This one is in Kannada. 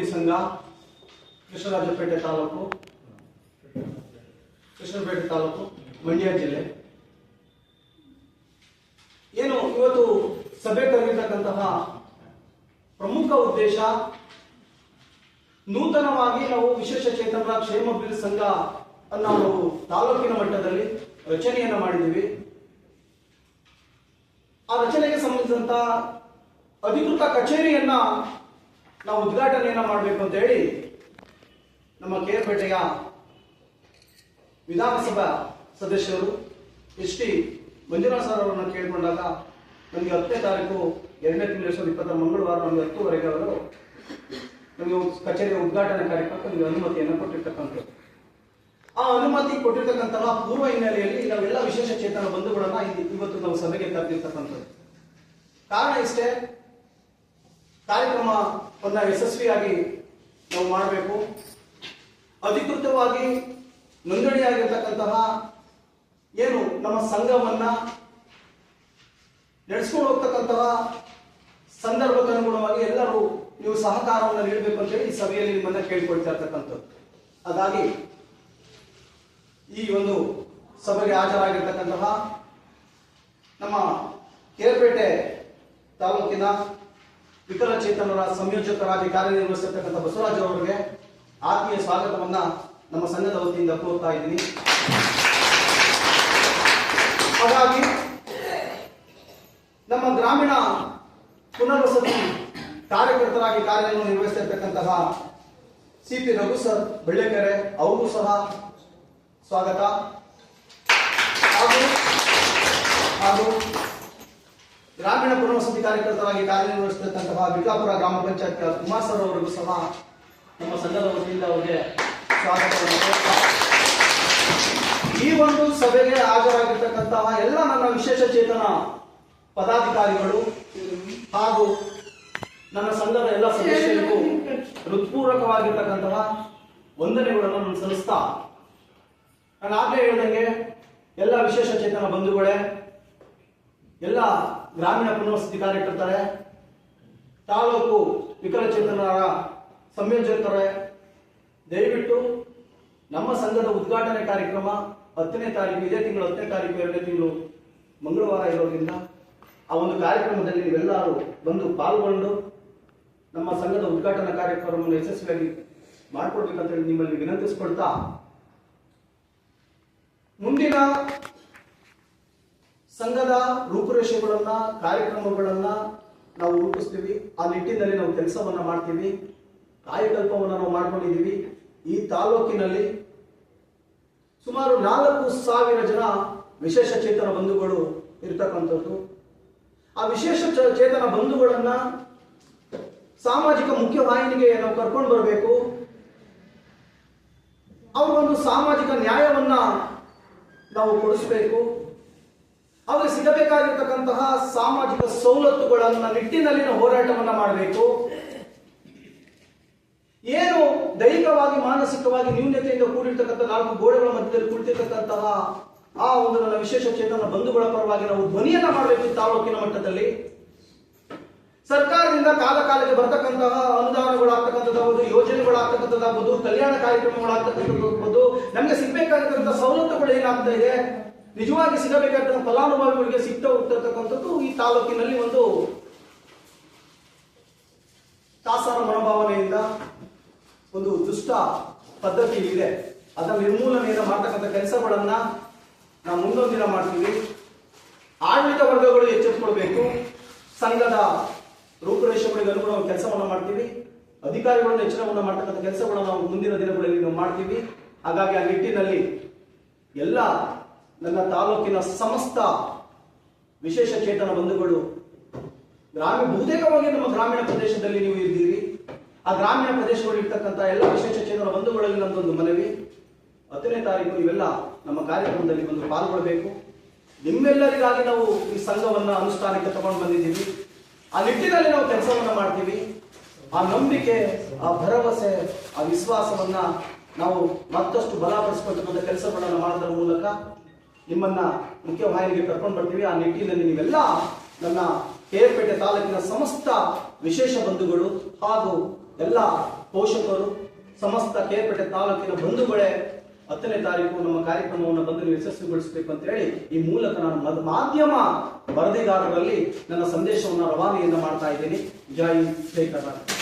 ಅಭಿವೃದ್ಧಿ ಸಂಘ, ಕೃಷ್ಣರಾಜಪೇಟೆ ತಾಲೂಕು, ಮಂಡ್ಯ ಜಿಲ್ಲೆ. ಏನು ಇವತ್ತು ಸಭೆ ಕರೆದಿರ್ತಕ್ಕಂತಹ ಪ್ರಮುಖ ಉದ್ದೇಶ, ನೂತನವಾಗಿ ನಾವು ವಿಶೇಷ ಚೇತನರ ಕ್ಷೇಮಾಭಿವೃದ್ಧಿ ಸಂಘ ಅನ್ನು ನಾವು ತಾಲೂಕಿನ ಮಟ್ಟದಲ್ಲಿ ರಚನೆಯನ್ನ ಮಾಡಿದ್ದೀವಿ. ಆ ರಚನೆಗೆ ಸಂಬಂಧಿಸಿದಂತ ಅಧಿಕೃತ ಕಚೇರಿಯನ್ನ ನಾವು ಉದ್ಘಾಟನೆಯನ್ನ ಮಾಡಬೇಕು ಅಂತ ಹೇಳಿ ನಮ್ಮ ಕೇರ್ಪೇಟೆಯ ವಿಧಾನಸಭಾ ಸದಸ್ಯರು ಎಸ್.ಟಿ. ಮಂಜುನಾಥ್ ಸರ್ ಅವರನ್ನು ಕೇಳಿಕೊಂಡಾಗ ನಮಗೆ 10ನೇ ತಾರೀಕು 2ನೇ ತಿಂಗಳು 2020 ಮಂಗಳವಾರ ನಮಗೆ 10:30 ಅವರು ನಮಗೆ ಕಚೇರಿಯ ಉದ್ಘಾಟನೆ ಕಾರ್ಯಕ್ರಮಕ್ಕೆ ನಮಗೆ ಅನುಮತಿಯನ್ನು ಕೊಟ್ಟಿರ್ತಕ್ಕಂಥದ್ದು. ಆ ಅನುಮತಿ ಕೊಟ್ಟಿರ್ತಕ್ಕಂತಹ ಪೂರ್ವ ಹಿನ್ನೆಲೆಯಲ್ಲಿ ನಾವೆಲ್ಲ ವಿಶೇಷ ಚೇತನ ಬಂಧುಗಳನ್ನ ಇವತ್ತು ನಾವು ಸಭೆಗೆ ಕರೆದಿರ್ತಕ್ಕಂಥದ್ದು. ಕಾರಣ ಇಷ್ಟೇ, ಕಾರ್ಯಕ್ರಮವನ್ನ ಯಶಸ್ವಿಯಾಗಿ ನಾವು ಮಾಡಬೇಕು. ಅಧಿಕೃತವಾಗಿ ನೋಂದಣಿಯಾಗಿರ್ತಕ್ಕಂತಹ ಏನು ನಮ್ಮ ಸಂಘವನ್ನ ನಡೆಸ್ಕೊಂಡು ಹೋಗ್ತಕ್ಕಂತಹ ಸಂದರ್ಭಕ್ಕೆ ಅನುಗುಣವಾಗಿ ಎಲ್ಲರೂ ನೀವು ಸಹಕಾರವನ್ನು ನೀಡಬೇಕು ಅಂತ ಹೇಳಿ ಈ ಸಭೆಯಲ್ಲಿ ನಿಮ್ಮನ್ನ ಕೇಳ್ಕೊಳ್ತಾ ಇರ್ತಕ್ಕಂಥದ್ದು. ಹಾಗಾಗಿ ಈ ಒಂದು ಸಭೆಗೆ ಹಾಜರಾಗಿರ್ತಕ್ಕಂತಹ ನಮ್ಮ ಕೇರ್ಪೇಟೆ ತಾಲೂಕಿನ ವಿಕಲಚೇತನರ ಸಂಯೋಜಕರಾಗಿ ಕಾರ್ಯನಿರ್ವಹಿಸಿರ್ತಕ್ಕಂಥ ಬಸವರಾಜ್ ಅವರಿಗೆ ಆತ್ಮೀಯ ಸ್ವಾಗತವನ್ನ ನಮ್ಮ ಸಂಘದ ವತಿಯಿಂದ ಕೋರ್ತಾ ಇದ್ದೀನಿ. ಹಾಗಾಗಿ ನಮ್ಮ ಗ್ರಾಮೀಣ ಪುನರ್ವಸತಿ ಕಾರ್ಯಕರ್ತರಾಗಿ ಕಾರ್ಯನಿರ್ವಹಿಸುತ್ತಿರ್ತಕ್ಕಂತಹ ಸಿ.ಪಿ. ರಘು ಸರ್ ಬೆಳ್ಳೆಕೆರೆ ಅವರು ಸಹ ಸ್ವಾಗತ. ಹಾಗೂ ಗ್ರಾಮೀಣ ಪುನರ್ವಸತಿ ಕಾರ್ಯಕರ್ತರಾಗಿ ಕಾರ್ಯನಿರ್ವಹಿಸುತ್ತಿರ್ತಕ್ಕಂತಹ ವಿಕಾಪುರ ಗ್ರಾಮ ಪಂಚಾಯತ್ ಕುಮಾರ್ ಸರ್ ಅವರಿಗೂ ಸಹ ನಮ್ಮ ಸಂಘದ ವತಿಯಿಂದ ಅವರಿಗೆ ಸ್ವಾಗತವನ್ನು ಕೋರ್ತಾ, ಈ ಒಂದು ಸಭೆಗೆ ಹಾಜರಾಗಿರ್ತಕ್ಕಂತಹ ಎಲ್ಲ ನನ್ನ ವಿಶೇಷ ಚೇತನ ಪದಾಧಿಕಾರಿಗಳು ಹಾಗೂ ನನ್ನ ಸಂಘದ ಎಲ್ಲ ಸದಸ್ಯರಿಗೂ ಹೃತ್ಪೂರ್ವಕವಾಗಿರ್ತಕ್ಕಂತಹ ವಂದನೆಗಳನ್ನು ನಾನು ಸಲ್ಲಿಸ್ತಾ, ನಾನು ಆಗ್ಲೇ ಹೇಳಿದಂಗೆ ಎಲ್ಲ ವಿಶೇಷ ಚೇತನ ಬಂಧುಗಳೇ, ಎಲ್ಲ ಗ್ರಾಮೀಣ ಪುನರ್ವಸತಿ ಕಾರ್ಯಕರ್ತರೇ, ತಾಲೂಕು ವಿಕಲಚೇತನರ ಸಂಯೋಜಕರೇ, ದಯವಿಟ್ಟು ನಮ್ಮ ಸಂಘದ ಉದ್ಘಾಟನೆ ಕಾರ್ಯಕ್ರಮ 10ನೇ ತಾರೀಕು, ಇದೇ ತಿಂಗಳು 10ನೇ ತಾರೀಕು 2ನೇ ತಿಂಗಳು ಮಂಗಳವಾರ ಇರೋದ್ರಿಂದ ಆ ಒಂದು ಕಾರ್ಯಕ್ರಮದಲ್ಲಿ ನೀವೆಲ್ಲರೂ ಬಂದು ಪಾಲ್ಗೊಂಡು ನಮ್ಮ ಸಂಘದ ಉದ್ಘಾಟನಾ ಕಾರ್ಯಕ್ರಮವನ್ನು ಯಶಸ್ವಿಯಾಗಿ ಮಾಡಿಕೊಡ್ಬೇಕಂತ ಹೇಳಿ ನಿಮ್ಮಲ್ಲಿ ವಿನಂತಿಸಿಕೊಳ್ತಾ, ಮುಂದಿನ ಸಂಘದ ರೂಪುರೇಷೆಗಳನ್ನ ಕಾರ್ಯಕ್ರಮಗಳನ್ನ ನಾವು ರೂಪಿಸ್ತೀವಿ. ಆ ನಿಟ್ಟಿನಲ್ಲಿ ನಾವು ಕೆಲಸವನ್ನ ಮಾಡ್ತೀವಿ. ಕಾಯಕಲ್ಪವನ್ನು ನಾವು ಮಾಡ್ಕೊಂಡಿದ್ದೀವಿ. ಈ ತಾಲೂಕಿನಲ್ಲಿ ಸುಮಾರು 4,000 ಜನ ವಿಶೇಷ ಚೇತನ ಬಂಧುಗಳು ಇರ್ತಕ್ಕಂಥದ್ದು. ಆ ವಿಶೇಷ ಚೇತನ ಬಂಧುಗಳನ್ನ ಸಾಮಾಜಿಕ ಮುಖ್ಯವಾಹಿನಿಗೆ ನಾವು ಕರ್ಕೊಂಡು ಬರಬೇಕು. ಅವ್ರಿಗೊಂದು ಸಾಮಾಜಿಕ ನ್ಯಾಯವನ್ನ ನಾವು ಕೊಡಿಸಬೇಕು. ಅವ್ರಿಗೆ ಸಿಗಬೇಕಾಗಿರ್ತಕ್ಕಂತಹ ಸಾಮಾಜಿಕ ಸವಲತ್ತುಗಳನ್ನ ನಿಟ್ಟಿನಲ್ಲಿ ನಾವು ಹೋರಾಟವನ್ನ ಮಾಡಬೇಕು. ಏನು ದೈಹಿಕವಾಗಿ ಮಾನಸಿಕವಾಗಿ ನ್ಯೂನತೆಯಿಂದ ಕೂಡಿರ್ತಕ್ಕಂಥ 4 ಗೋಡೆಗಳ ಮಧ್ಯದಲ್ಲಿ ಕುಳಿತಿರ್ತಕ್ಕಂತಹ ಆ ಒಂದು ನನ್ನ ವಿಶೇಷ ಚೇತನ ಬಂಧುಗಳ ಪರವಾಗಿ ನಾವು ಧ್ವನಿಯನ್ನ ಮಾಡಬೇಕು. ಈ ತಾಲೂಕಿನ ಮಟ್ಟದಲ್ಲಿ ಸರ್ಕಾರದಿಂದ ಕಾಲ ಕಾಲಕ್ಕೆ ಬರ್ತಕ್ಕಂತಹ ಅನುದಾನಗಳಾಗ್ತಕ್ಕಂಥದ್ದಾಗ್ಬೋದು, ಯೋಜನೆಗಳಾಗ್ತಕ್ಕಂಥದ್ದಾಗ್ಬೋದು, ಕಲ್ಯಾಣ ಕಾರ್ಯಕ್ರಮಗಳಾಗ್ತಕ್ಕಂಥದ್ದಾಗ್ಬೋದು, ನಮಗೆ ಸಿಗಬೇಕಾಗಿರ್ತಕ್ಕಂಥ ಸವಲತ್ತುಗಳು ಏನಾಗ್ತಾ ಇದೆ, ನಿಜವಾಗಿ ಸಿಗಬೇಕಾಗಿರ್ತಕ್ಕಂಥ ಫಲಾನುಭವಿಗಳಿಗೆ ಸಿಗ್ತಾ ಹೋಗ್ತಿರ್ತಕ್ಕಂಥದ್ದು ಈ ತಾಲೂಕಿನಲ್ಲಿ ಒಂದು ತಾಸಾರ ಮನೋಭಾವನೆಯಿಂದ ಒಂದು ದುಷ್ಟ ಪದ್ಧತಿ ಇದೆ. ಅದರ ನಿರ್ಮೂಲನೆಯನ್ನು ಮಾಡ್ತಕ್ಕಂಥ ಕೆಲಸಗಳನ್ನ ನಾವು ಮುಂದೊಂದು ದಿನ ಮಾಡ್ತೀವಿ. ಆಡಳಿತ ವರ್ಗಗಳು ಎಚ್ಚೆತ್ತುಕೊಳ್ಬೇಕು. ಸಂಘದ ರೂಪುರೇಷೆಗಳಿಗೆ ಅನುಗುಣವಾಗಿ ಕೆಲಸವನ್ನ ಮಾಡ್ತೀವಿ. ಅಧಿಕಾರಿಗಳನ್ನು ಎಚ್ಚರವನ್ನ ಮಾಡ್ತಕ್ಕಂಥ ಕೆಲಸಗಳನ್ನು ನಾವು ಮುಂದಿನ ದಿನಗಳಲ್ಲಿ ನಾವು ಮಾಡ್ತೀವಿ. ಹಾಗಾಗಿ ಆ ನಿಟ್ಟಿನಲ್ಲಿ ಎಲ್ಲ ನನ್ನ ತಾಲೂಕಿನ ಸಮಸ್ತ ವಿಶೇಷ ಚೇತನ ಬಂಧುಗಳು ಬಹುತೇಕವಾಗಿ ನಮ್ಮ ಗ್ರಾಮೀಣ ಪ್ರದೇಶದಲ್ಲಿ ನೀವು ಇದ್ದೀರಿ. ಆ ಗ್ರಾಮೀಣ ಪ್ರದೇಶಗಳು ಇರ್ತಕ್ಕಂಥ ಎಲ್ಲ ವಿಶೇಷ ಚೇತನ ಬಂಧುಗಳಲ್ಲಿ ನನ್ನದೊಂದು ಮನವಿ, 10ನೇ ತಾರೀಕು ನೀವೆಲ್ಲ ನಮ್ಮ ಕಾರ್ಯಕ್ರಮದಲ್ಲಿ ಬಂದು ಪಾಲ್ಗೊಳ್ಬೇಕು. ನಿಮ್ಮೆಲ್ಲರಿಗಾಗಿ ನಾವು ಈ ಸಂಘವನ್ನ ಅನುಷ್ಠಾನಕ್ಕೆ ತಗೊಂಡು ಬಂದಿದ್ದೀವಿ. ಆ ನಿಟ್ಟಿನಲ್ಲಿ ನಾವು ಕೆಲಸವನ್ನ ಮಾಡ್ತೀವಿ. ಆ ನಂಬಿಕೆ, ಆ ಭರವಸೆ, ಆ ವಿಶ್ವಾಸವನ್ನ ನಾವು ಮತ್ತಷ್ಟು ಬಲಪಡಿಸಿಕೊಳ್ತಕ್ಕಂಥ ಕೆಲಸಗಳನ್ನ ಮಾಡೋದ್ರ ಮೂಲಕ ನಿಮ್ಮನ್ನ ಮುಖ್ಯವಾಹಿನಿಗೆ ಕರ್ಕೊಂಡು ಬರ್ತೀವಿ. ಆ ನಿಟ್ಟಿನಲ್ಲಿ ನೀವೆಲ್ಲ ನನ್ನ ಕೇರ್ಪೇಟೆ ತಾಲೂಕಿನ ಸಮಸ್ತ ವಿಶೇಷ ಬಂಧುಗಳು ಹಾಗೂ ಎಲ್ಲ ಪೋಷಕರು, ಸಮಸ್ತ ಕೇರ್ಪೇಟೆ ತಾಲೂಕಿನ ಬಂಧುಗಳೇ 10ನೇ ತಾರೀಕು ನಮ್ಮ ಕಾರ್ಯಕ್ರಮವನ್ನು ಬಂದು ನೀವು ಯಶಸ್ವಿಗೊಳಿಸಬೇಕು ಅಂತ ಹೇಳಿ ಈ ಮೂಲಕ ನಾನು ಮಾಧ್ಯಮ ವರದಿಗಾರರಲ್ಲಿ ನನ್ನ ಸಂದೇಶವನ್ನು ರವಾನೆಯನ್ನು ಮಾಡ್ತಾ ಇದ್ದೀನಿ. ಜೈ ಕರ್ನಾಟಕ.